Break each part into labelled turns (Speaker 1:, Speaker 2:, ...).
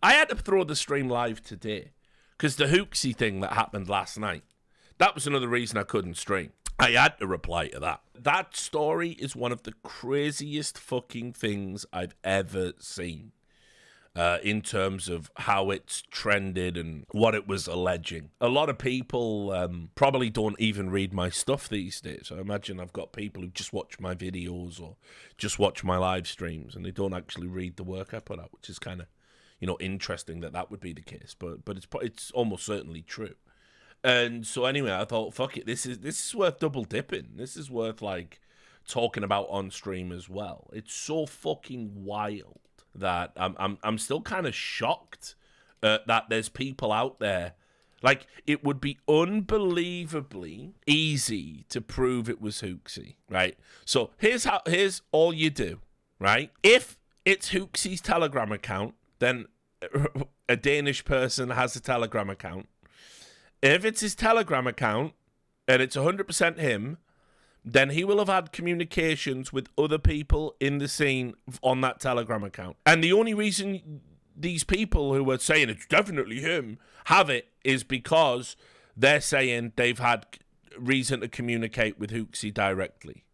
Speaker 1: I had to throw the stream live today because the Hooxi thing that happened last night, that was another reason I couldn't stream. I had to reply to that. That story is one of the craziest fucking things I've ever seen. In terms of how it's trended and what it was alleging. A lot of people probably don't even read my stuff these days. I imagine I've got people who just watch my videos or just watch my live streams and they don't actually read the work I put out, which is kind of, interesting that would be the case. But it's almost certainly true. And so anyway, I thought, fuck it, this is worth double dipping. This is worth like talking about on stream as well. It's so fucking wild that I'm still kind of shocked that there's people out there. Like, it would be unbelievably easy to prove it was Hooxi, right? So here's all you do, right? If it's Hooxi's Telegram account, then a Danish person has a Telegram account. If it's his Telegram account and it's 100% him, then he will have had communications with other people in the scene on that Telegram account. And the only reason these people who are saying it's definitely him have it is because they're saying they've had reason to communicate with Hooxi directly.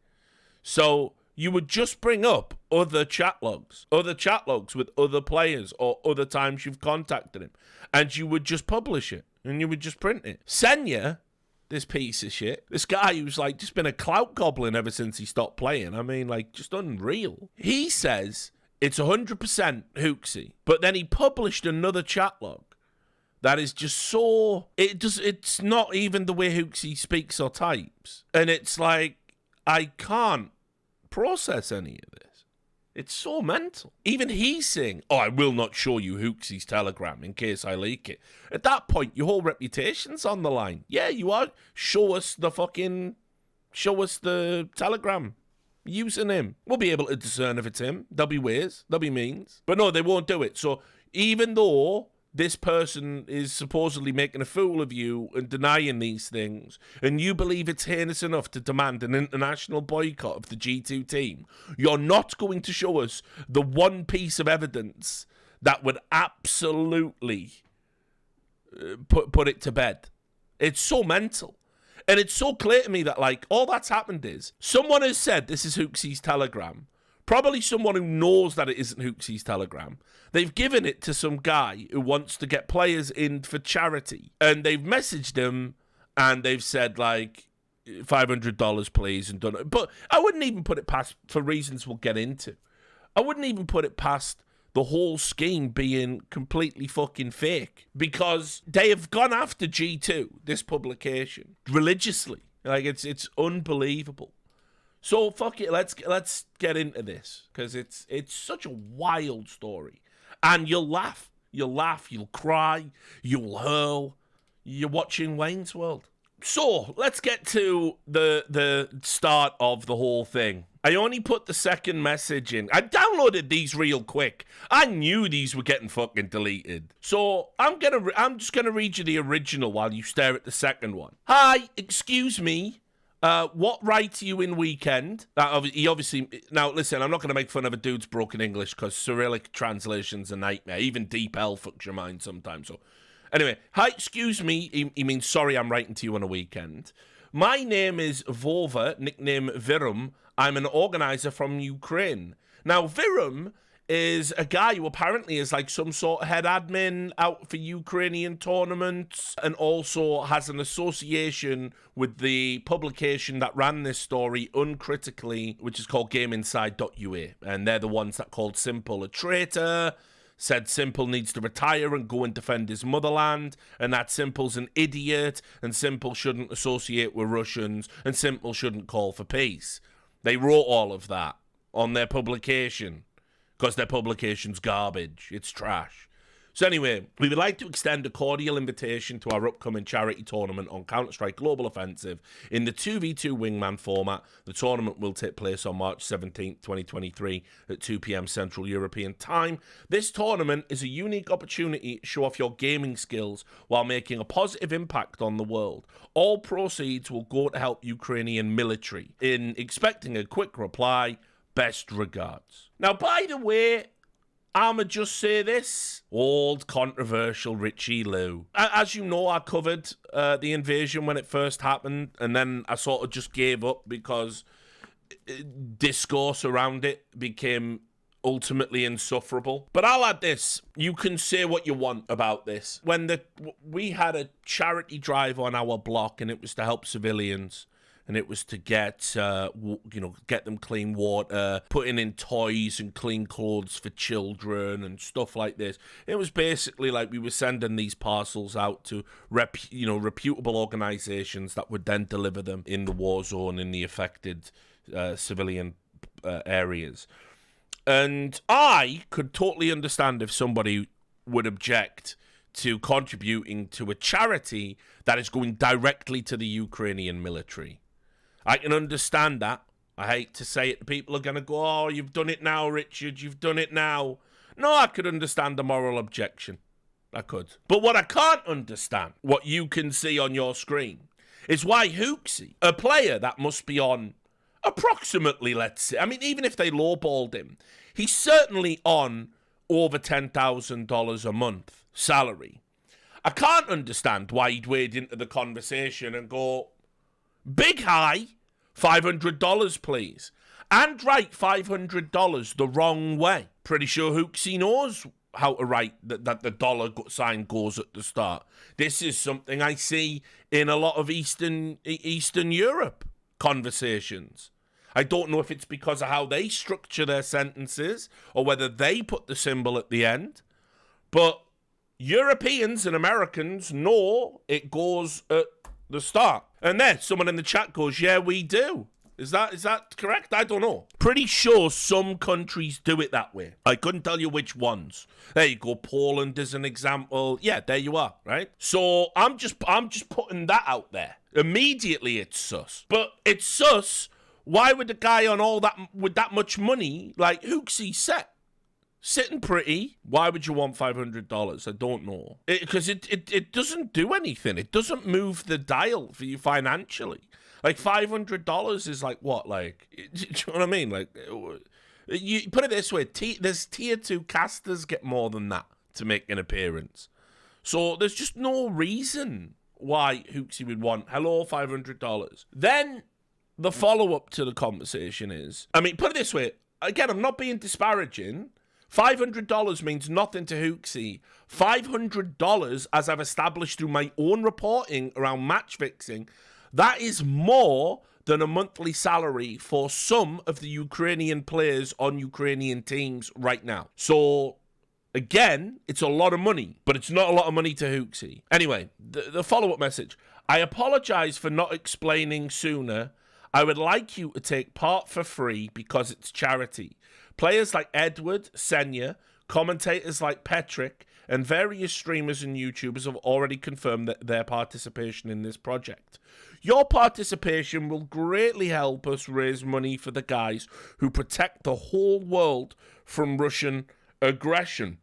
Speaker 1: So you would just bring up other chat logs with other players or other times you've contacted him, and you would just publish it and you would just print it. Senya, this piece of shit, this guy who's like just been a clout goblin ever since he stopped playing. I mean, like, just unreal. He says it's 100% Hooxi, but then he published another chat log that is just so, it's not even the way Hooxi speaks or types. And it's like, I can't process any of this. It's so mental. Even he's saying, I will not show you Hooxi's Telegram in case I leak it. At that point, your whole reputation's on the line. Yeah, you are. Show us the Telegram. Using him. We'll be able to discern if it's him. There'll be ways. There'll be means. But no, they won't do it. So even though this person is supposedly making a fool of you and denying these things, and you believe it's heinous enough to demand an international boycott of the G2 team, you're not going to show us the one piece of evidence that would absolutely put it to bed. It's so mental. And it's so clear to me that, like, all that's happened is someone has said this is Hooxi's Telegram. Probably someone who knows that it isn't Hooxi's Telegram. They've given it to some guy who wants to get players in for charity. And they've messaged him and they've said, like, $500 please, and done it. But I wouldn't even put it past, for reasons we'll get into, I wouldn't even put it past the whole scheme being completely fucking fake. Because they have gone after G2, this publication, religiously. Like, it's unbelievable. So fuck it, let's get into this, because it's such a wild story, and you'll laugh, you'll cry, you'll hurl. You're watching Wayne's World. So let's get to the start of the whole thing. I only put the second message in. I downloaded these real quick. I knew these were getting fucking deleted. So I'm just gonna read you the original while you stare at the second one. Hi, excuse me. What right are you in weekend? He obviously... Now, listen, I'm not going to make fun of a dude's broken English because Cyrillic translation's a nightmare. Even deep L fucks your mind sometimes. So, anyway, hi, excuse me. He means, sorry, I'm writing to you on a weekend. My name is Vova, nickname Virum. I'm an organizer from Ukraine. Now, Virum is a guy who apparently is like some sort of head admin out for Ukrainian tournaments, and also has an association with the publication that ran this story uncritically, which is called GameInside.ua. And they're the ones that called Simple a traitor, said Simple needs to retire and go and defend his motherland, and that Simple's an idiot, and Simple shouldn't associate with Russians, and Simple shouldn't call for peace. They wrote all of that on their publication, because their publication's garbage. It's trash. So anyway, we would like to extend a cordial invitation to our upcoming charity tournament on Counter-Strike Global Offensive in the 2v2 wingman format. The tournament will take place on March 17th, 2023 at 2 p.m. Central European Time. This tournament is a unique opportunity to show off your gaming skills while making a positive impact on the world. All proceeds will go to help Ukrainian military. In expecting a quick reply, best regards. Now, by the way, I'ma just say this. Old controversial Richie Lou. As you know, I covered the invasion when it first happened, and then I sort of just gave up because discourse around it became ultimately insufferable. But I'll add this. You can say what you want about this. When we had a charity drive on our block, and it was to help civilians, and it was to get get them clean water, putting in toys and clean clothes for children and stuff like this. It was basically like we were sending these parcels out to reputable organizations that would then deliver them in the war zone, in the affected civilian areas. And I could totally understand if somebody would object to contributing to a charity that is going directly to the Ukrainian military. I can understand that. I hate to say it. People are going to go, oh, you've done it now, Richard. You've done it now. No, I could understand the moral objection. I could. But what I can't understand, what you can see on your screen, is why Hooxi, a player that must be on approximately, let's say, I mean, even if they lowballed him, he's certainly on over $10,000 a month salary. I can't understand why he'd wade into the conversation and go, big high, $500, please. And write $500 the wrong way. Pretty sure Hooxi knows how to write that the dollar sign goes at the start. This is something I see in a lot of Eastern Europe conversations. I don't know if it's because of how they structure their sentences or whether they put the symbol at the end. But Europeans and Americans know it goes at the start. And then someone in the chat goes, yeah, we do. Is that correct? I don't know. Pretty sure some countries do it that way. I couldn't tell you which ones. There you go. Poland is an example. Yeah, there you are, right? So I'm just putting that out there. Immediately it's sus. But it's sus. Why would a guy on all that with that much money, like Hooxi, sitting pretty? Why would you want $500? I don't know. Because it doesn't do anything. It doesn't move the dial for you financially. Like $500 is like what? Like, do you know what I mean? Like, you put it this way: there's tier 2 casters get more than that to make an appearance. So there's just no reason why Hooxi would want $500. Then the follow-up to the conversation is, I mean, put it this way. Again, I'm not being disparaging. $500 means nothing to Hooxi. $500, as I've established through my own reporting around match fixing, that is more than a monthly salary for some of the Ukrainian players on Ukrainian teams right now. So, again, it's a lot of money, but it's not a lot of money to Hooxi. Anyway, the follow-up message. I apologize for not explaining sooner. I would like you to take part for free because it's charity. Players like Edward, Senya, commentators like Petrick, and various streamers and YouTubers have already confirmed their participation in this project. Your participation will greatly help us raise money for the guys who protect the whole world from Russian aggression.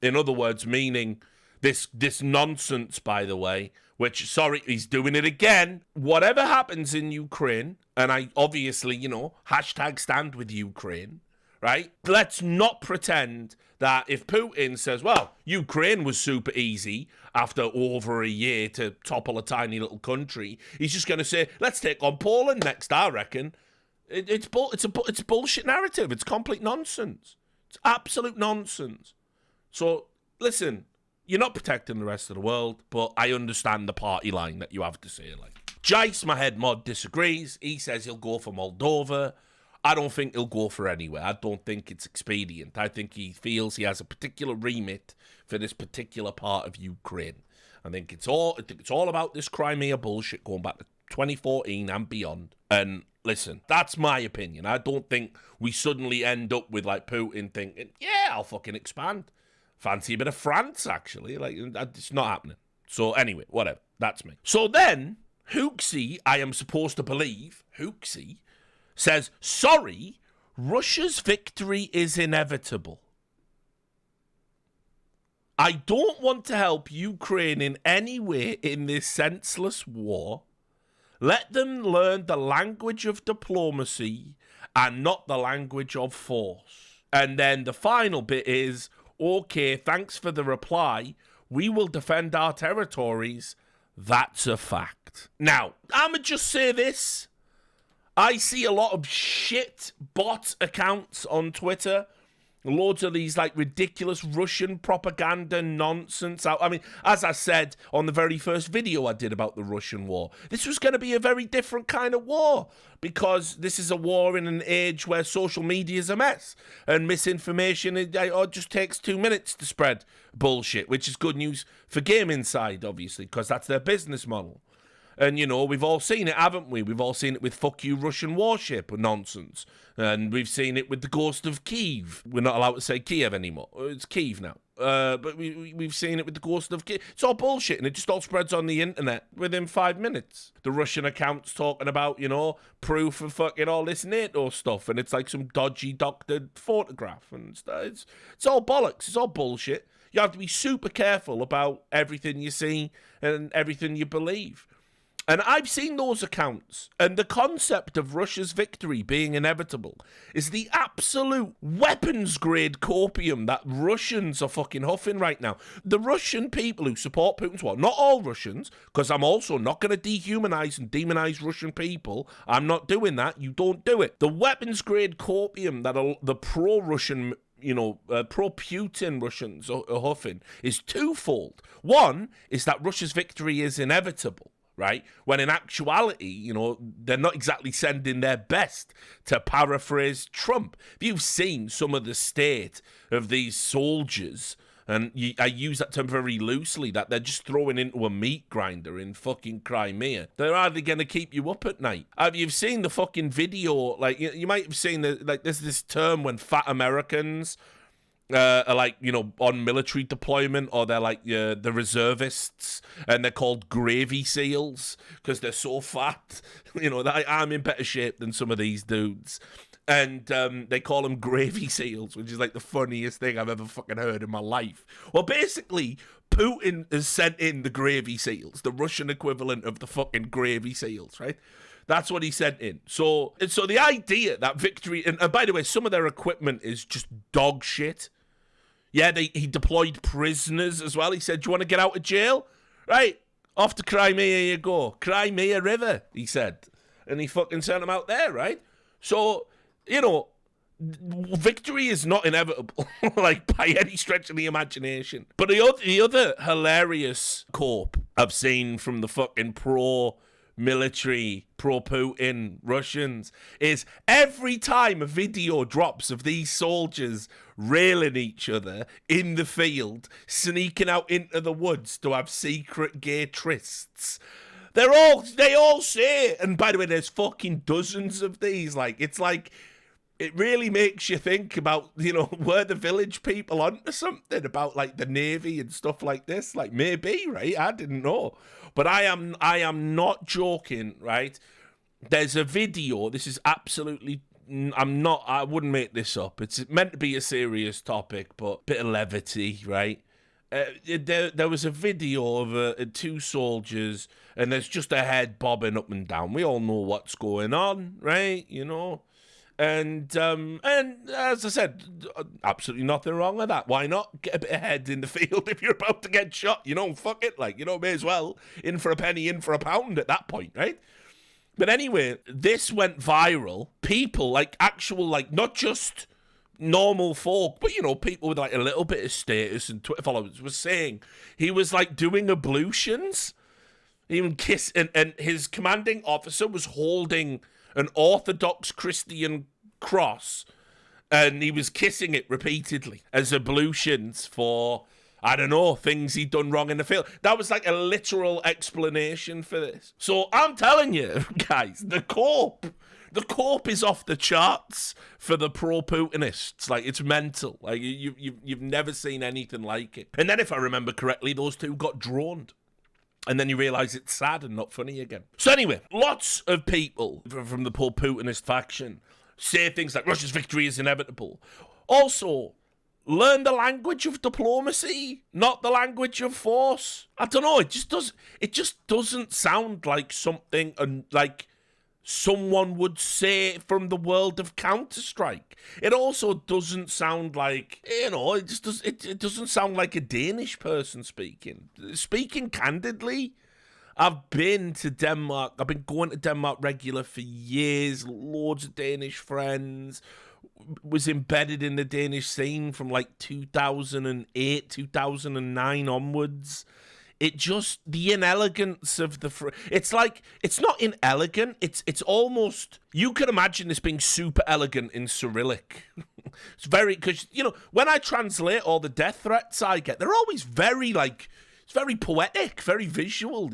Speaker 1: In other words, meaning this nonsense, by the way, which, sorry, he's doing it again. Whatever happens in Ukraine, and I obviously, hashtag stand with Ukraine, right? Let's not pretend that if Putin says, well, Ukraine was super easy after over a year to topple a tiny little country, he's just going to say, let's take on Poland next, I reckon. It's a bullshit narrative. It's complete nonsense. It's absolute nonsense. So, listen, you're not protecting the rest of the world, but I understand the party line that you have to say. Like, Jice, my head mod, disagrees. He says he'll go for Moldova. I don't think he'll go for anywhere. I don't think it's expedient. I think he feels he has a particular remit for this particular part of Ukraine. I think it's all about this Crimea bullshit going back to 2014 and beyond. And listen, that's my opinion. I don't think we suddenly end up with like Putin thinking, yeah, I'll fucking expand. Fancy a bit of France, actually. Like, it's not happening. So anyway, whatever. That's me. So then, Hooxi, I am supposed to believe, Hooxi, says, sorry, Russia's victory is inevitable. I don't want to help Ukraine in any way in this senseless war. Let them learn the language of diplomacy and not the language of force. And then the final bit is, okay, thanks for the reply. We will defend our territories. That's a fact. Now, I'ma just say this. I see a lot of shit bot accounts on Twitter. Loads of these like ridiculous Russian propaganda nonsense. I mean, as I said on the very first video I did about the Russian war, this was going to be a very different kind of war because this is a war in an age where social media is a mess and misinformation it just takes 2 minutes to spread bullshit, which is good news for Gaming Side, obviously, because that's their business model. And, you know, we've all seen it, haven't we? We've all seen it with fuck you Russian warship nonsense. And we've seen it with the ghost of Kiev. We're not allowed to say Kiev anymore. It's Kiev now. But we've seen it with the ghost of Kiev. It's all bullshit, and it just all spreads on the internet within 5 minutes. The Russian accounts talking about, you know, proof of fucking all this NATO stuff, and it's like some dodgy doctored photograph. And it's all bollocks. It's all bullshit. You have to be super careful about everything you see and everything you believe. And I've seen those accounts, and the concept of Russia's victory being inevitable is the absolute weapons-grade copium that Russians are fucking huffing right now. The Russian people who support Putin's war, not all Russians, because I'm also not going to dehumanize and demonize Russian people. I'm not doing that. You don't do it. The weapons-grade copium that the pro-Russian pro-Putin Russians are huffing is twofold. One is that Russia's victory is inevitable. Right? When in actuality, you know, they're not exactly sending their best, to paraphrase Trump. If you've seen some of the state of these soldiers, and I use that term very loosely, that they're just throwing into a meat grinder in fucking Crimea, they're hardly going to keep you up at night. Have you seen the fucking video? Like, you might have seen, there's this term when fat Americans are like, you know, on military deployment, or they're like the reservists, and they're called gravy seals because they're so fat. You know, that I'm in better shape than some of these dudes. And they call them gravy seals, which is like the funniest thing I've ever fucking heard in my life. Well, basically, Putin has sent in the gravy seals, the Russian equivalent of the fucking gravy seals, right? That's what he sent in. So the idea that victory, and by the way, some of their equipment is just dog shit. Yeah, he deployed prisoners as well. He said, do you want to get out of jail? Right, off to Crimea you go. Crimea River, he said. And he fucking sent them out there, right? So, you know, victory is not inevitable, like, by any stretch of the imagination. But the other hilarious cope I've seen from the fucking pro-military, pro-Putin Russians is every time a video drops of these soldiers railing each other in the field, sneaking out into the woods to have secret gay trysts, they all say, and by the way, there's fucking dozens of these, like, it's like, it really makes you think about, you know, were the village people onto something about, like, the Navy and stuff like this? Like, maybe, right? I didn't know. But I am not joking, right? There's a video, this is absolutely, I wouldn't make this up. It's meant to be a serious topic, but a bit of levity, right? There was a video of two soldiers, and there's just a head bobbing up and down. We all know what's going on, right? You know? And as I said, absolutely nothing wrong with that. Why not get a bit of head in the field if you're about to get shot? You know, fuck it. Like, you know, may as well. In for a penny, in for a pound at that point, right? But anyway, this went viral. People, like, actual, like, not just normal folk, but, you know, people with, like, a little bit of status and Twitter followers was saying he was, like, doing ablutions. Even kiss, and his commanding officer was holding an Orthodox Christian cross, and he was kissing it repeatedly as ablutions for, I don't know, things he'd done wrong in the field. That was like a literal explanation for this. So I'm telling you, guys, the corp is off the charts for the pro-Putinists. Like, it's mental. Like, you've never seen anything like it. And then, if I remember correctly, those two got droned. And then you realise it's sad and not funny again. So anyway, lots of people from the pro-Putinist faction say things like Russia's victory is inevitable. Also, learn the language of diplomacy, not the language of force. I don't know, it just doesn't sound like something someone would say from the world of Counter-Strike. It also doesn't sound like, it doesn't sound like a Danish person speaking. Speaking candidly, I've been to Denmark. I've been going to Denmark regular for years. Loads of Danish friends. Was embedded in the Danish scene from like 2008, 2009 onwards. It just, the inelegance of the... it's like, it's not inelegant. It's almost... You can imagine this being super elegant in Cyrillic. It's very... Because, when I translate all the death threats I get, they're always very, like... It's very poetic, very visual,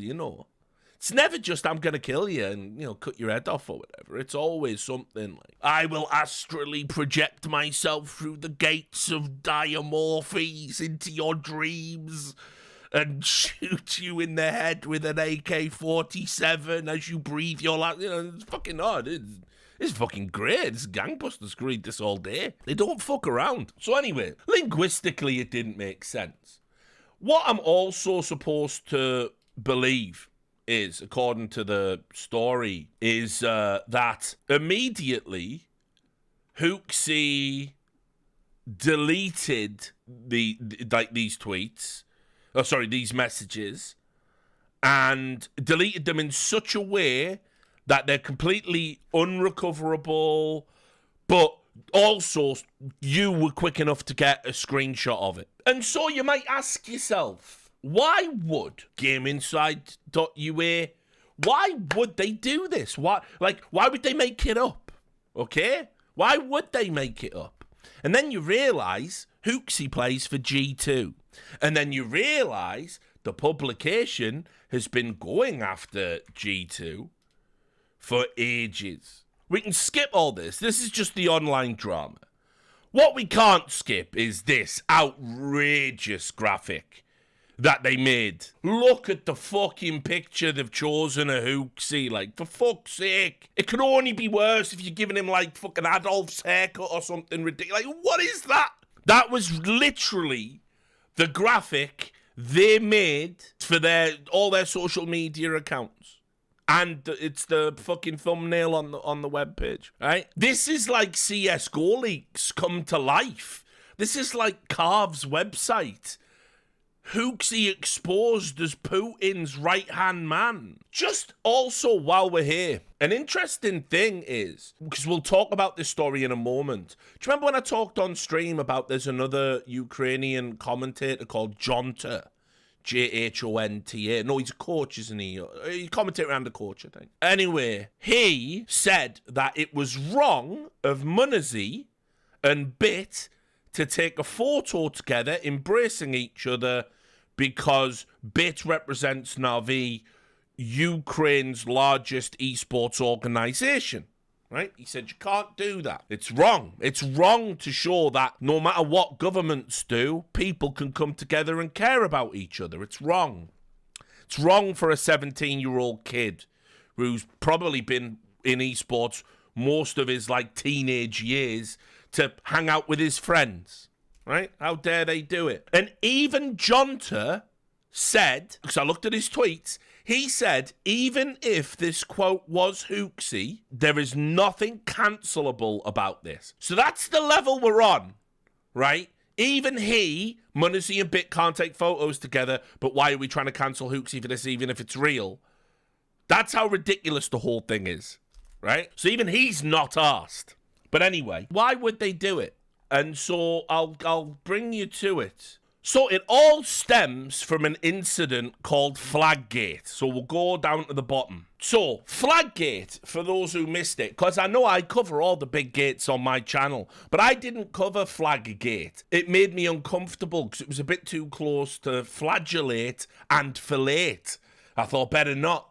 Speaker 1: It's never just, I'm going to kill you and, cut your head off or whatever. It's always something like, I will astrally project myself through the gates of Diamorphes into your dreams and shoot you in the head with an AK-47 as you breathe your last... it's fucking hard. It's fucking great. It's gangbusters read this all day. They don't fuck around. So anyway, linguistically, it didn't make sense. What I'm also supposed to believe is, according to the story, is that immediately Hooxi deleted these tweets, these messages, and deleted them in such a way that they're completely unrecoverable, but also you were quick enough to get a screenshot of it. And so you might ask yourself, why would GameInside.ua, why would they do this? Why would they make it up? Okay? Why would they make it up? And then you realise Hooxi plays for G2. And then you realise the publication has been going after G2 for ages. We can skip all this. This is just the online drama. What we can't skip is this outrageous graphic that they made. Look at the fucking picture they've chosen of Hooxi. Like, for fuck's sake. It could only be worse if you're giving him, like, fucking Adolf's haircut or something ridiculous. Like, what is that? That was literally the graphic they made for all their social media accounts. And it's the fucking thumbnail on the webpage, right? This is like CSGO leaks come to life. This is like Carve's website. Hooxi exposed as Putin's right-hand man. Just also, while we're here, an interesting thing is, because we'll talk about this story in a moment. Do you remember when I talked on stream about there's another Ukrainian commentator called Jonta? Jonta. No, he's a coach, isn't he? He commentated around the coach, I think. Anyway, he said that it was wrong of monesy and Bit to take a photo together, embracing each other, because Bit represents Navi, Ukraine's largest esports organization. Right? He said you can't do that. It's wrong. It's wrong to show that no matter what governments do, people can come together and care about each other. It's wrong. It's wrong for a 17-year-old kid who's probably been in esports most of his teenage years to hang out with his friends. Right? How dare they do it? And even Jonta said, because I looked at his tweets, he said, even if this quote was Hooxi, there is nothing cancelable about this. So that's the level we're on, right? Even monesy and Bit can't take photos together, but why are we trying to cancel Hooxi for this, even if it's real? That's how ridiculous the whole thing is, right? So even he's not asked. But anyway, why would they do it? And so I'll bring you to it. So it all stems from an incident called Flaggate. So we'll go down to the bottom. So Flaggate, for those who missed it, because I know I cover all the big gates on my channel, but I didn't cover Flaggate. It made me uncomfortable because it was a bit too close to flagellate and fillate. I thought better not.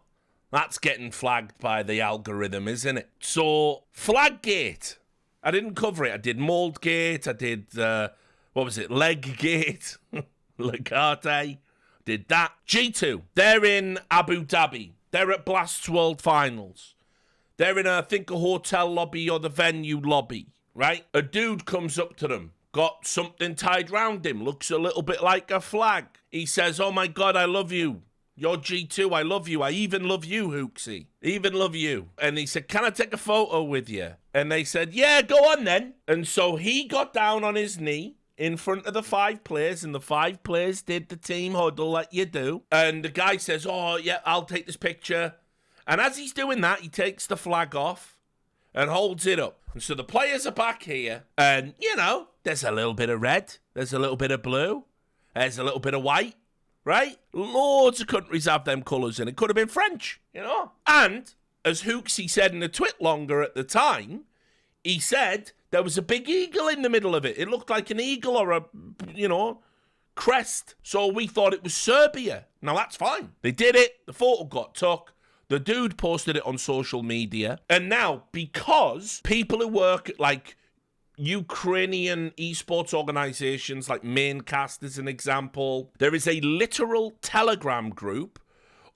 Speaker 1: That's getting flagged by the algorithm, isn't it? So Flaggate. I didn't cover it. I did Moldgate. I did... what was it? Leggate, Legate, did that. G2, they're in Abu Dhabi. They're at Blast's World Finals. They're in, I think, a hotel lobby or the venue lobby, right? A dude comes up to them, got something tied round him, looks a little bit like a flag. He says, oh my God, I love you. You're G2. I love you. I even love you, Hooxi. Even love you. And he said, can I take a photo with you? And they said, yeah, go on then. And so he got down on his knee in front of the 5 players, and the 5 players did the team huddle like you do. And the guy says, oh, yeah, I'll take this picture. And as he's doing that, he takes the flag off and holds it up. And so the players are back here, and, you know, there's a little bit of red, there's a little bit of blue, there's a little bit of white, right? Loads of countries have them colours, and it could have been French, you know? And, as Hooxi said in the twit longer at the time, he said there was a big eagle in the middle of it. It looked like an eagle or a, you know, crest. So we thought it was Serbia. Now, that's fine. They did it. The photo got took. The dude posted it on social media. And now, because people who work at, like, Ukrainian esports organizations, like Maincast as an example, there is a literal Telegram group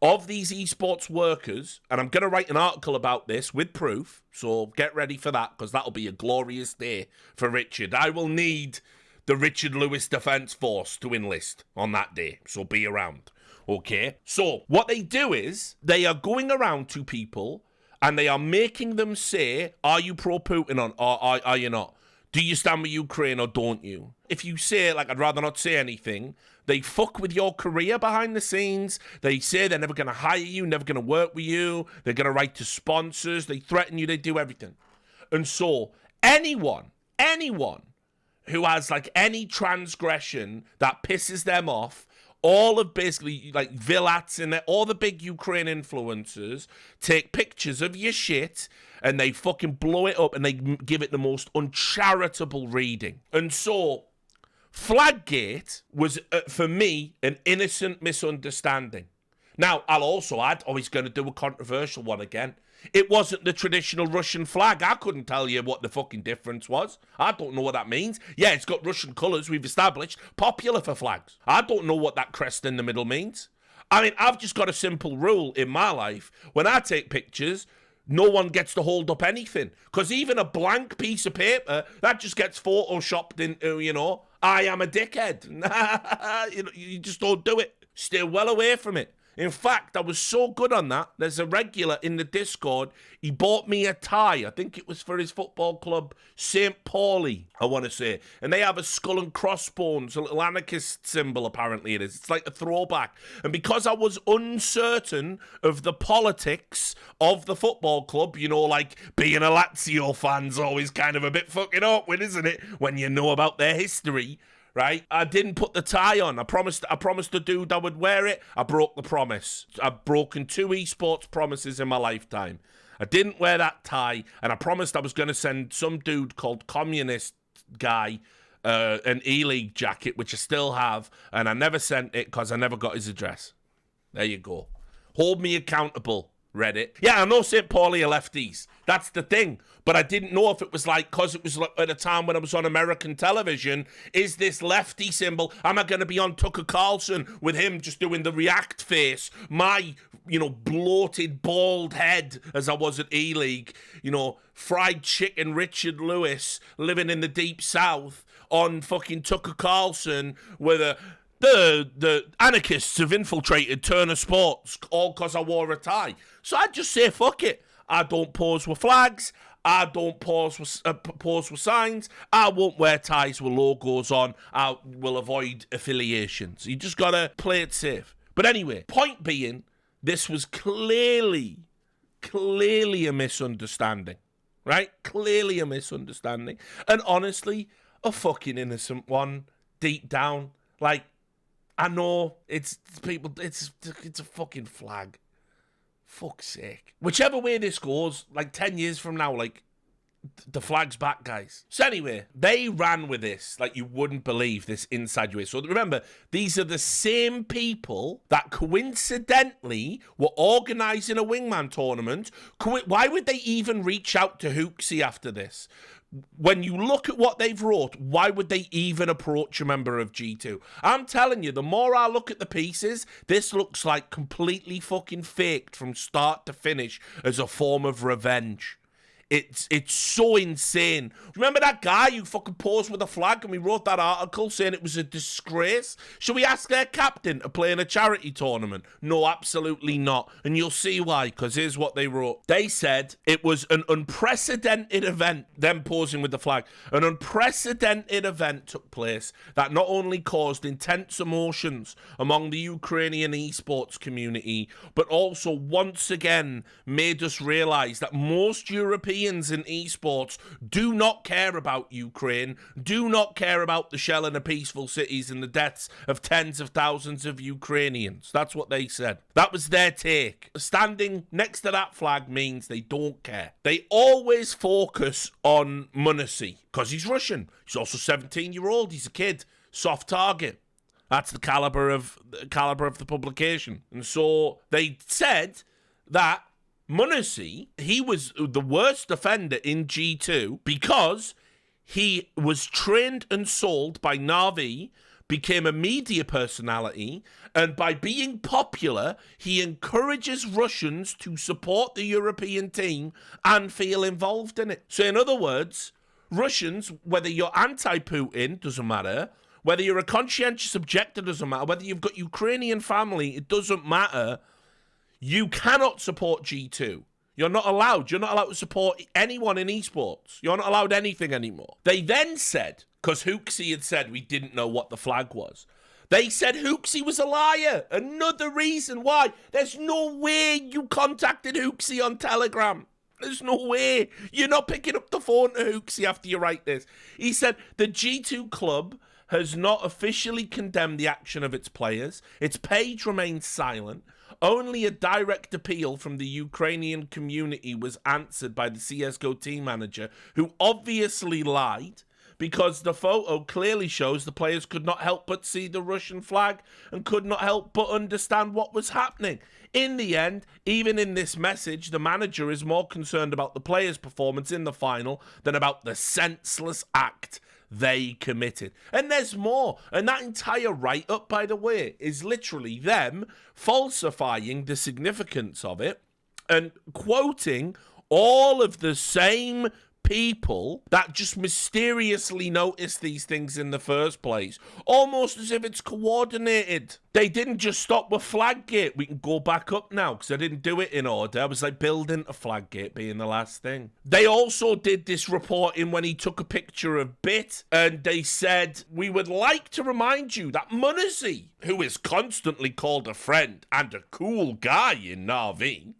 Speaker 1: of these esports workers, and I'm going to write an article about this with proof, so get ready for that, because that'll be a glorious day for Richard. I will need the Richard Lewis Defence Force to enlist on that day, so be around, okay? So, what they do is, they are going around to people, and they are making them say, are you pro-Putin or are you not? Do you stand with Ukraine or don't you? If you say, like, I'd rather not say anything, they fuck with your career behind the scenes. They say they're never going to hire you, never going to work with you. They're going to write to sponsors. They threaten you. They do everything. And so anyone who has, like, any transgression that pisses them off, all of basically, like, Vilats in there, all the big Ukraine influencers take pictures of your shit and they fucking blow it up and they give it the most uncharitable reading. And so, Flaggate was, for me, an innocent misunderstanding. Now, I'll also add, he's going to do a controversial one again. It wasn't the traditional Russian flag. I couldn't tell you what the fucking difference was. I don't know what that means. Yeah, it's got Russian colours, we've established. Popular for flags. I don't know what that crest in the middle means. I mean, I've just got a simple rule in my life. When I take pictures, no one gets to hold up anything. Because even a blank piece of paper, that just gets photoshopped into, you know, I am a dickhead. You just don't do it. Stay well away from it. In fact, I was so good on that. There's a regular in the Discord. He bought me a tie. I think it was for his football club, St. Pauli, I want to say. And they have a skull and crossbones, a little anarchist symbol, apparently it is. It's like a throwback. And because I was uncertain of the politics of the football club, you know, like being a Lazio fan's always kind of a bit fucking awkward, isn't it? When you know about their history. Right? I didn't put the tie on. I promised the dude I would wear it. I broke the promise. I've broken 2 esports promises in my lifetime. I didn't wear that tie, and I promised I was going to send some dude called Communist Guy an E-League jacket, which I still have, and I never sent it because I never got his address. There you go. Hold me accountable, Reddit. Yeah, I know St. Pauli are lefties. That's the thing. But I didn't know if it was like, because it was at a time when I was on American television, is this lefty symbol? Am I going to be on Tucker Carlson with him just doing the react face? My, you know, bloated, bald head as I was at E-League, you know, fried chicken Richard Lewis living in the deep south on fucking Tucker Carlson with the anarchists have infiltrated Turner Sports all because I wore a tie. So I'd just say, fuck it. I don't pose with flags. I don't pose with signs. I won't wear ties with logos on. I will avoid affiliations. You just got to play it safe. But anyway, point being, this was clearly a misunderstanding. Right? Clearly a misunderstanding. And honestly, a fucking innocent one deep down. Like, I know it's a fucking flag. Fuck's sake. Whichever way this goes, like 10 years from now, like, the flag's back, guys. So anyway, they ran with this like you wouldn't believe, this inside way. So remember, these are the same people that coincidentally were organising a wingman tournament. Why would they even reach out to Hooxi after this? When you look at what they've wrote, why would they even approach a member of G2? I'm telling you, the more I look at the pieces, this looks like completely fucking faked from start to finish as a form of revenge. It's so insane. Remember that guy who fucking posed with a flag and we wrote that article saying it was a disgrace? Should we ask their captain to play in a charity tournament? No, absolutely not. And you'll see why, because here's what they wrote. They said it was an unprecedented event, them posing with the flag. An unprecedented event took place that not only caused intense emotions among the Ukrainian esports community, but also once again made us realize that most Europeans in esports do not care about Ukraine, do not care about the shelling of peaceful cities and the deaths of tens of thousands of Ukrainians. That's what they said. That was their take. Standing next to that flag means they don't care. They always focus on monesy because he's Russian. He's also 17-year-old. He's a kid. Soft target. That's the caliber of the publication. And so they said that monesy, he was the worst offender in G2 because he was trained and sold by Na'Vi, became a media personality, and by being popular, he encourages Russians to support the European team and feel involved in it. So in other words, Russians, whether you're anti-Putin, doesn't matter, whether you're a conscientious objector, doesn't matter, whether you've got Ukrainian family, it doesn't matter. You cannot support G2. You're not allowed. You're not allowed to support anyone in esports. You're not allowed anything anymore. They then said, because Hooxi had said we didn't know what the flag was, they said Hooxi was a liar. Another reason why. There's no way you contacted Hooxi on Telegram. There's no way. You're not picking up the phone to Hooxi after you write this. He said the G2 club has not officially condemned the action of its players. Its page remains silent. Only a direct appeal from the Ukrainian community was answered by the CSGO team manager, who obviously lied because the photo clearly shows the players could not help but see the Russian flag and could not help but understand what was happening. In the end, even in this message, the manager is more concerned about the players' performance in the final than about the senseless act they committed. And there's more. And that entire write-up, by the way, is literally them falsifying the significance of it and quoting all of the same people that just mysteriously noticed these things in the first place, almost as if it's coordinated. They didn't just stop with Flaggate. We can go back up now because I didn't do it in order. I was like building to Flaggate being the last thing. They also did this reporting when he took a picture of Bit, and they said, we would like to remind you that monesy, who is constantly called a friend and a cool guy in Na'Vi,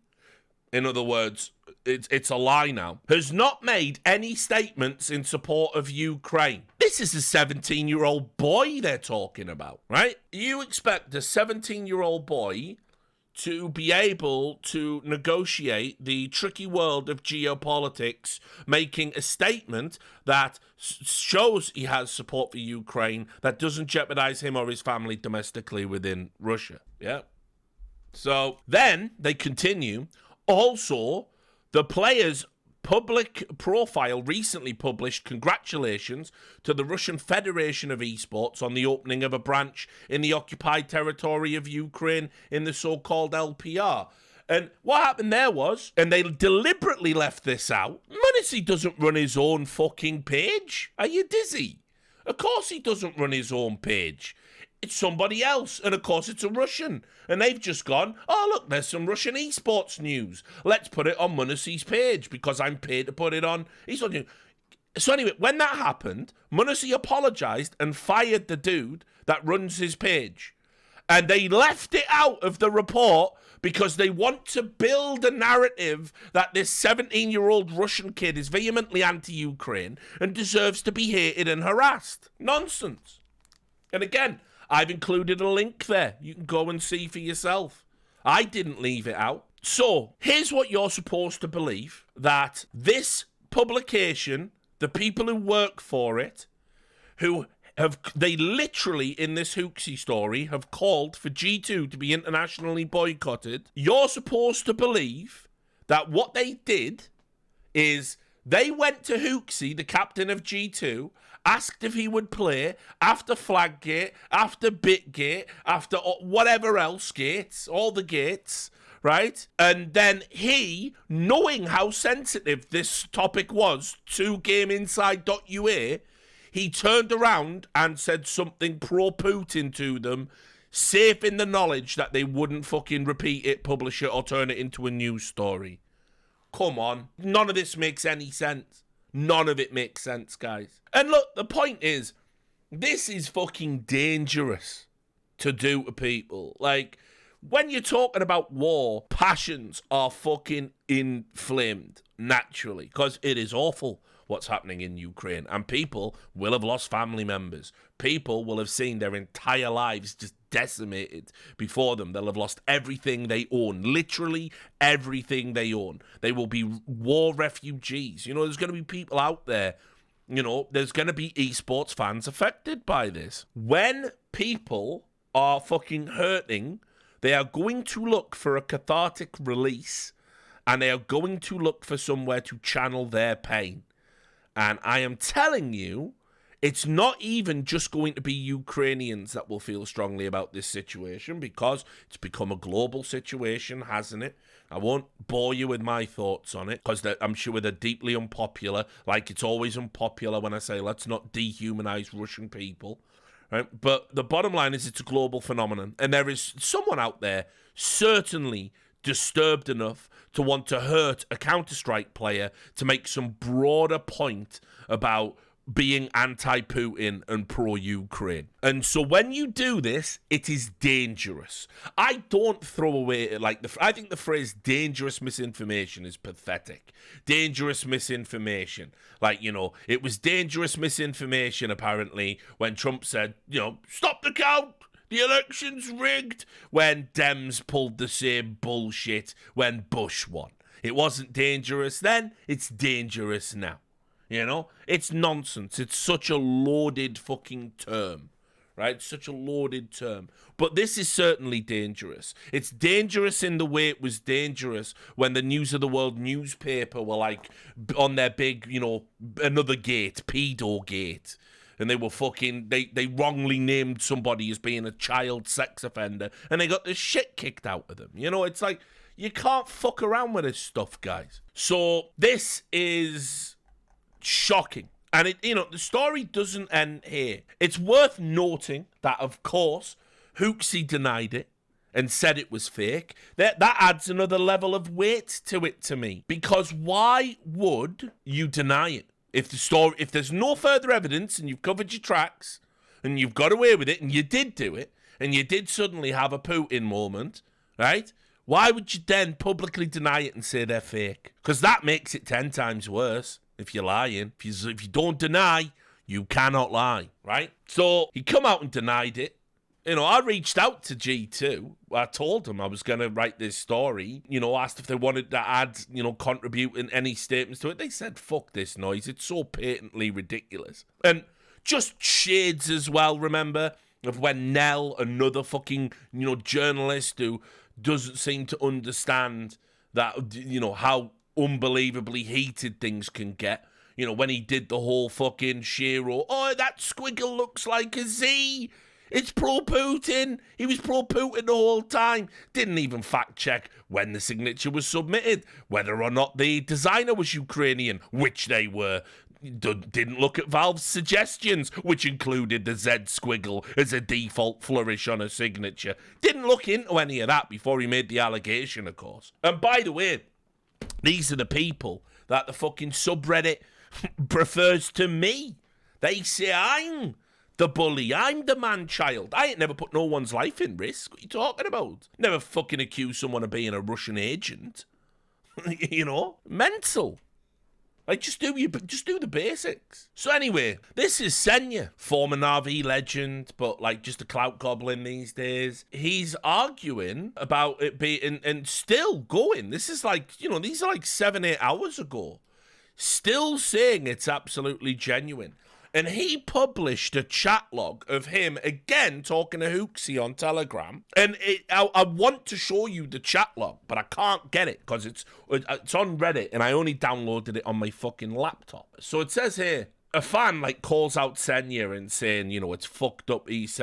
Speaker 1: in other words, it's a lie now, has not made any statements in support of Ukraine. This is a 17-year-old boy they're talking about, right? You expect a 17-year-old boy to be able to negotiate the tricky world of geopolitics, making a statement that shows he has support for Ukraine that doesn't jeopardize him or his family domestically within Russia, yeah? So then they continue. Also, the player's public profile recently published congratulations to the Russian Federation of Esports on the opening of a branch in the occupied territory of Ukraine in the so-called LPR. And what happened there was, and they deliberately left this out, monesy doesn't run his own fucking page. Are you dizzy? Of course he doesn't run his own page. It's somebody else, and of course it's a Russian. And they've just gone, oh look, there's some Russian esports news. Let's put it on monesy's page because I'm paid to put it on esports news. So anyway, when that happened, monesy apologized and fired the dude that runs his page. And they left it out of the report because they want to build a narrative that this 17-year-old Russian kid is vehemently anti-Ukraine and deserves to be hated and harassed. Nonsense. And again, I've included a link there. You can go and see for yourself. I didn't leave it out. So, here's what you're supposed to believe. That this publication, the people who work for it, they literally, in this Hooxi story, have called for G2 to be internationally boycotted. You're supposed to believe that what they did is they went to Hooxi, the captain of G2, asked if he would play after Flaggate, after Bitgate, after whatever else gates, all the gates, right? And then he, knowing how sensitive this topic was to GameInside.ua, he turned around and said something pro-Putin to them, safe in the knowledge that they wouldn't fucking repeat it, publish it, or turn it into a news story. Come on. None of this makes any sense. None of it makes sense, guys. And look, the point is, this is fucking dangerous to do to people. Like, when you're talking about war, passions are fucking inflamed naturally, because it is awful what's happening in Ukraine, and people will have lost family members. People will have seen their entire lives just decimated before them. They'll have lost everything they own, literally everything they own. They will be war refugees. You know, there's going to be people out there, you know, there's going to be esports fans affected by this. When people are fucking hurting, they are going to look for a cathartic release, and they are going to look for somewhere to channel their pain. And I am telling you, it's not even just going to be Ukrainians that will feel strongly about this situation, because it's become a global situation, hasn't it? I won't bore you with my thoughts on it, because I'm sure they're deeply unpopular, like it's always unpopular when I say let's not dehumanize Russian people. Right? But the bottom line is it's a global phenomenon, and there is someone out there certainly disturbed enough to want to hurt a Counter-Strike player to make some broader point about being anti-Putin and pro-Ukraine. And so when you do this, it is dangerous. I don't throw away, I think the phrase dangerous misinformation is pathetic. Dangerous misinformation. Like, you know, it was dangerous misinformation, apparently, when Trump said, you know, stop the count, the election's rigged, when Dems pulled the same bullshit when Bush won. It wasn't dangerous then, it's dangerous now. You know, it's nonsense. It's such a loaded fucking term, right? Such a loaded term. But this is certainly dangerous. It's dangerous in the way it was dangerous when the News of the World newspaper were like on their big, you know, another gate, pedo gate. And they were fucking, they wrongly named somebody as being a child sex offender, and they got the shit kicked out of them. You know, it's like, you can't fuck around with this stuff, guys. So this is shocking. And, the story doesn't end here. It's worth noting that, of course, Hooxi denied it and said it was fake. That adds another level of weight to it to me. Because why would you deny it? If there's no further evidence and you've covered your tracks and you've got away with it and you did do it and you did suddenly have a Putin moment, right? Why would you then publicly deny it and say they're fake? Because that makes it 10 times worse. If you're lying, if you don't deny, you cannot lie, right? So he come out and denied it. You know, I reached out to G2. I told them I was going to write this story. You know, asked if they wanted to add, contribute in any statements to it. They said, fuck this noise. It's so patently ridiculous. And just shades as well, remember, of when Nell, another fucking, journalist who doesn't seem to understand that, how unbelievably heated things can get. You know, when he did the whole fucking Shiro, oh, that squiggle looks like a Z. It's pro-Putin. He was pro-Putin the whole time. Didn't even fact-check when the signature was submitted, whether or not the designer was Ukrainian, which they were. Didn't look at Valve's suggestions, which included the Z squiggle as a default flourish on a signature. Didn't look into any of that before he made the allegation, of course. And by the way, these are the people that the fucking subreddit prefers to me. They say I'm the bully. I'm the man-child. I ain't never put no one's life in risk. What are you talking about? Never fucking accused someone of being a Russian agent. Mental. Like, just do the basics. So anyway, this is Senya, former Na'Vi legend, but like just a clout goblin these days. He's arguing about it being, and still going. This is like, these are like 7-8 hours ago. Still saying it's absolutely genuine. And he published a chat log of him, again, talking to Hooxi on Telegram. And I want to show you the chat log, but I can't get it because it's on Reddit, and I only downloaded it on my fucking laptop. So it says here, a fan, calls out Senya and saying, it's fucked up, he's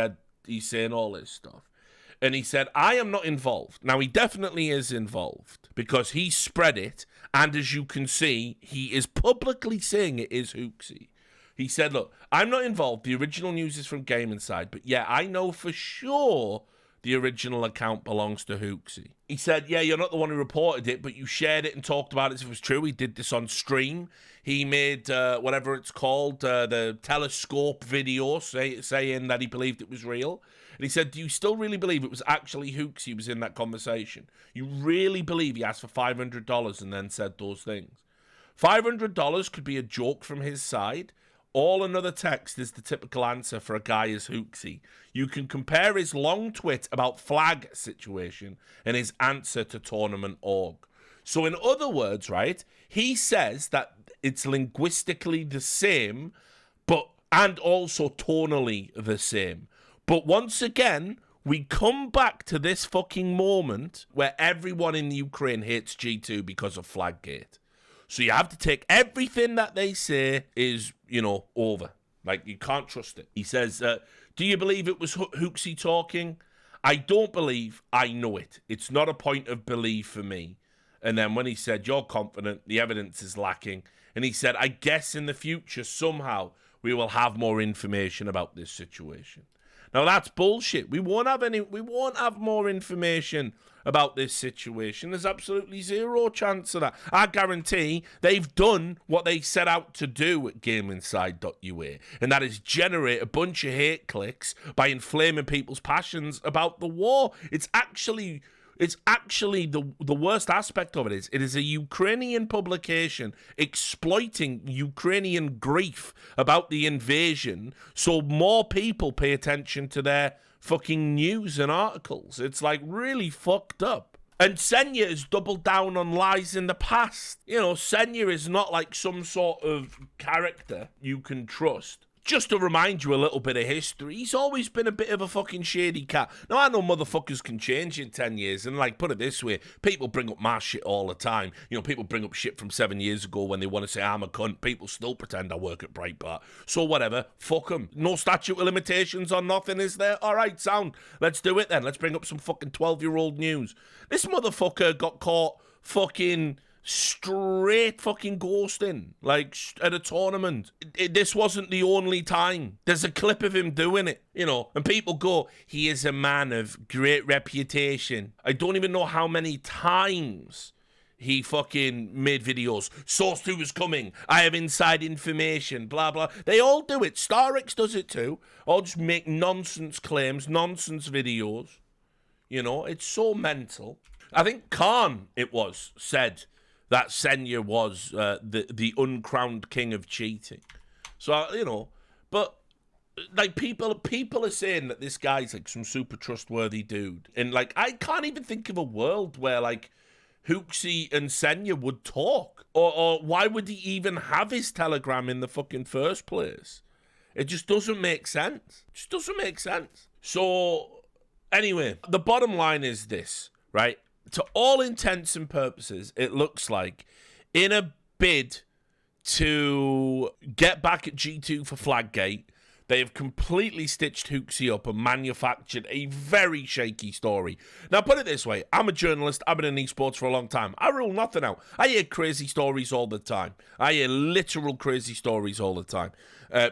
Speaker 1: saying all this stuff. And he said, I am not involved. Now, he definitely is involved because he spread it. And as you can see, he is publicly saying it is Hooxi. He said, look, I'm not involved. The original news is from Game Inside. But yeah, I know for sure the original account belongs to Hooxi. He said, yeah, you're not the one who reported it, but you shared it and talked about it as if it was true. He did this on stream. He made whatever it's called, the telescope video saying that he believed it was real. And he said, do you still really believe it was actually Hooxi who was in that conversation? You really believe he asked for $500 and then said those things? $500 could be a joke from his side. All another text is the typical answer for a guy as Hooxi. You can compare his long twit about flag situation and his answer to tournament.org. So in other words, right, he says that it's linguistically the same, and also tonally the same. But once again, we come back to this fucking moment where everyone in Ukraine hates G2 because of Flaggate. So you have to take everything that they say is, over. Like, you can't trust it. He says, do you believe it was Hooxi talking? I don't believe, I know it. It's not a point of belief for me. And then when he said, you're confident, the evidence is lacking. And he said, I guess in the future, somehow, we will have more information about this situation. Now, that's bullshit. We won't have more information about this situation. There's absolutely zero chance of that. I guarantee they've done what they set out to do at GameInside.ua, and that is generate a bunch of hate clicks by inflaming people's passions about the war. It's actually the worst aspect of it is a Ukrainian publication exploiting Ukrainian grief about the invasion so more people pay attention to their fucking news and articles. It's like really fucked up. And Senya has doubled down on lies in the past. Senya is not like some sort of character you can trust. Just to remind you a little bit of history, he's always been a bit of a fucking shady cat. Now, I know motherfuckers can change in 10 years, and put it this way, people bring up my shit all the time. People bring up shit from 7 years ago when they want to say I'm a cunt. People still pretend I work at Breitbart. So whatever, fuck them. No statute of limitations on nothing, is there? All right, sound. Let's do it then. Let's bring up some fucking 12-year-old news. This motherfucker got caught fucking straight fucking ghosting, at a tournament. This wasn't the only time. There's a clip of him doing it, and people go, he is a man of great reputation. I don't even know how many times he fucking made videos. Source 2 is coming. I have inside information, blah, blah. They all do it. Starix does it too. All just make nonsense claims, nonsense videos. It's so mental. I think Khan, said that Senya was the uncrowned king of cheating. So, but people are saying that this guy's some super trustworthy dude. And I can't even think of a world where Hooxi and Senya would talk. Or why would he even have his Telegram in the fucking first place? It just doesn't make sense. It just doesn't make sense. So, anyway, the bottom line is this, right? To all intents and purposes, it looks like in a bid to get back at G2 for Flaggate, they have completely stitched Hooxi up and manufactured a very shaky story. Now, put it this way. I'm a journalist. I've been in esports for a long time. I rule nothing out. I hear crazy stories all the time. I hear literal crazy stories all the time.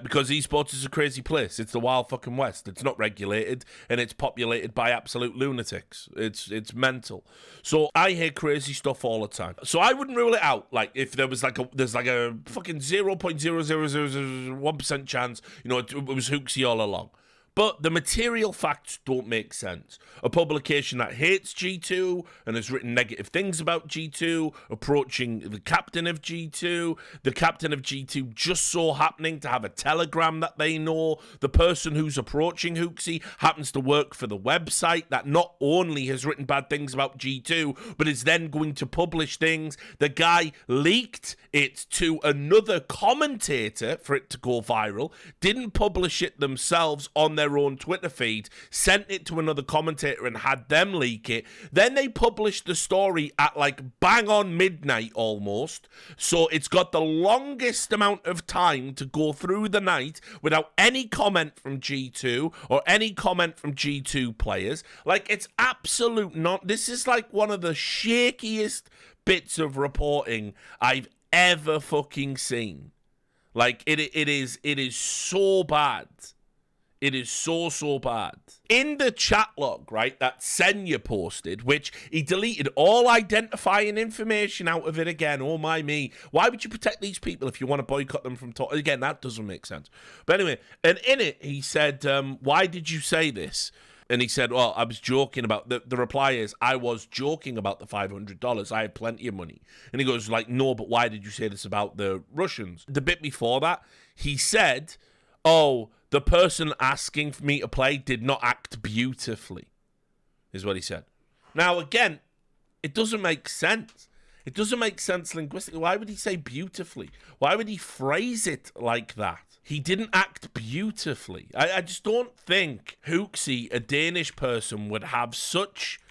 Speaker 1: Because esports is a crazy place. It's the wild fucking West. It's not regulated, and it's populated by absolute lunatics. It's mental. So I hear crazy stuff all the time. So I wouldn't rule it out. If there was there's a fucking 0.00001% chance, it was Hooxi all along. But the material facts don't make sense. A publication that hates G2 and has written negative things about G2, approaching the captain of G2, the captain of G2 just so happening to have a telegram that they know, the person who's approaching Hooxi happens to work for the website that not only has written bad things about G2, but is then going to publish things. The guy leaked it to another commentator for it to go viral, didn't publish it themselves on their their own Twitter feed, sent it to another commentator and had them leak it. Then they published the story at like bang on midnight almost. So it's got the longest amount of time to go through the night without any comment from G2 or any comment from G2 players. Like, it's absolute not. This is like one of the shakiest bits of reporting I've ever fucking seen. Like, it is so bad. It is so bad. In the chat log, right, that Senya posted, which he deleted all identifying information out of it again. Oh, my me. Why would you protect these people if you want to boycott them from talking? Again, that doesn't make sense. But anyway, and in it, he said, why did you say this? And he said, well, I was joking about, the reply is, I was joking about the $500. I have plenty of money. And he goes like, no, but why did you say this about the Russians? The bit before that, he said, oh, the person asking for me to play did not act beautifully, is what he said. Now, again, it doesn't make sense. It doesn't make sense linguistically. Why would he say beautifully? Why would he phrase it like that? He didn't act beautifully. I just don't think Hooxi, a Danish person, would have such...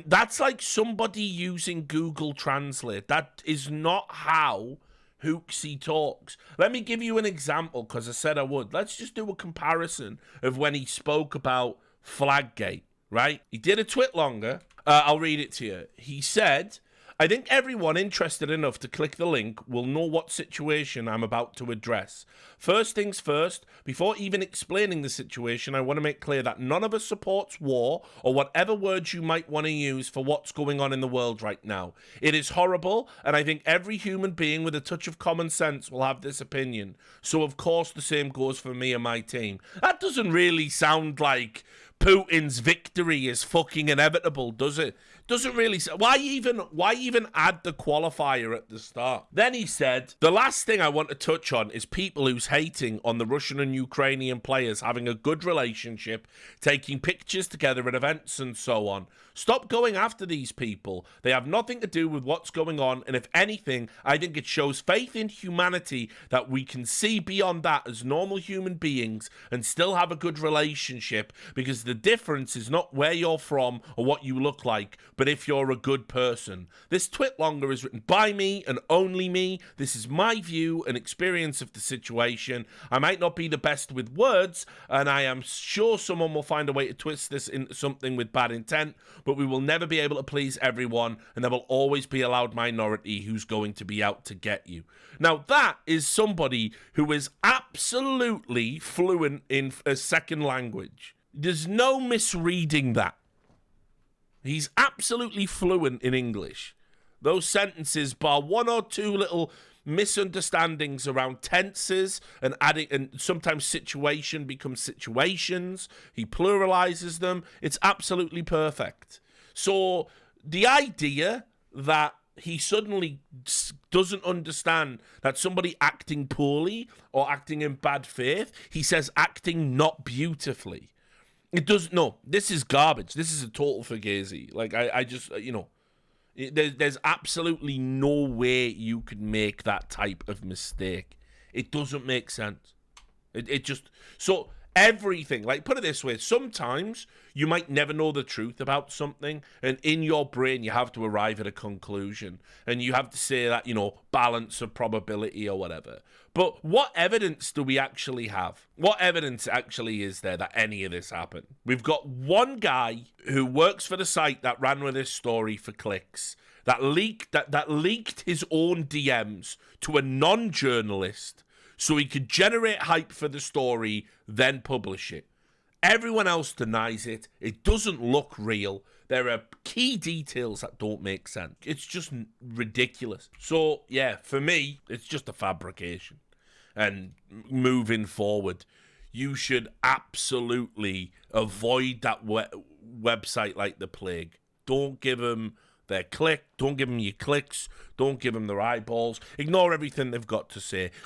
Speaker 1: That's like somebody using Google Translate. That is not how Hooxi talks. Let me give you an example, because I said I would. Let's just do a comparison of when he spoke about Flaggate, right? He did a twit longer. I'll read it to you. He said... I think everyone interested enough to click the link will know what situation I'm about to address. First things first, before even explaining the situation, I want to make clear that none of us supports war or whatever words you might want to use for what's going on in the world right now. It is horrible, and I think every human being with a touch of common sense will have this opinion. So of course the same goes for me and my team. That doesn't really sound like Putin's victory is fucking inevitable, does it? Doesn't really. Why even add the qualifier at the start? Then he said, the last thing I want to touch on is people who's hating on the Russian and Ukrainian players having a good relationship, taking pictures together at events and so on. Stop going after these people. They have nothing to do with what's going on, and if anything, I think it shows faith in humanity that we can see beyond that as normal human beings and still have a good relationship, because the difference is not where you're from or what you look like, but if you're a good person. This twit longer is written by me and only me. This is my view and experience of the situation. I might not be the best with words, and I am sure someone will find a way to twist this into something with bad intent, but we will never be able to please everyone, and there will always be a loud minority who's going to be out to get you. Now, that is somebody who is absolutely fluent in a second language. There's no misreading that. He's absolutely fluent in English. Those sentences, bar one or two little misunderstandings around tenses and adding, and sometimes situation becomes situations. He pluralizes them. It's absolutely perfect. So the idea that he suddenly doesn't understand that somebody acting poorly or acting in bad faith, he says acting not beautifully. It does no. This is garbage. This is a total fugazi. Like I just there's absolutely no way you could make that type of mistake. It doesn't make sense. It just so everything. Like put it this way: sometimes you might never know the truth about something, and in your brain you have to arrive at a conclusion, and you have to say that balance of probability or whatever. But what evidence do we actually have? What evidence actually is there that any of this happened? We've got one guy who works for the site that ran with this story for clicks, that leaked his own DMs to a non-journalist so he could generate hype for the story, then publish it. Everyone else denies it. It doesn't look real. There are key details that don't make sense. It's just ridiculous. So, yeah, for me, it's just a fabrication. And moving forward, you should absolutely avoid that website like the plague. Don't give them their click. Don't give them your clicks. Don't give them their eyeballs. Ignore everything they've got to say.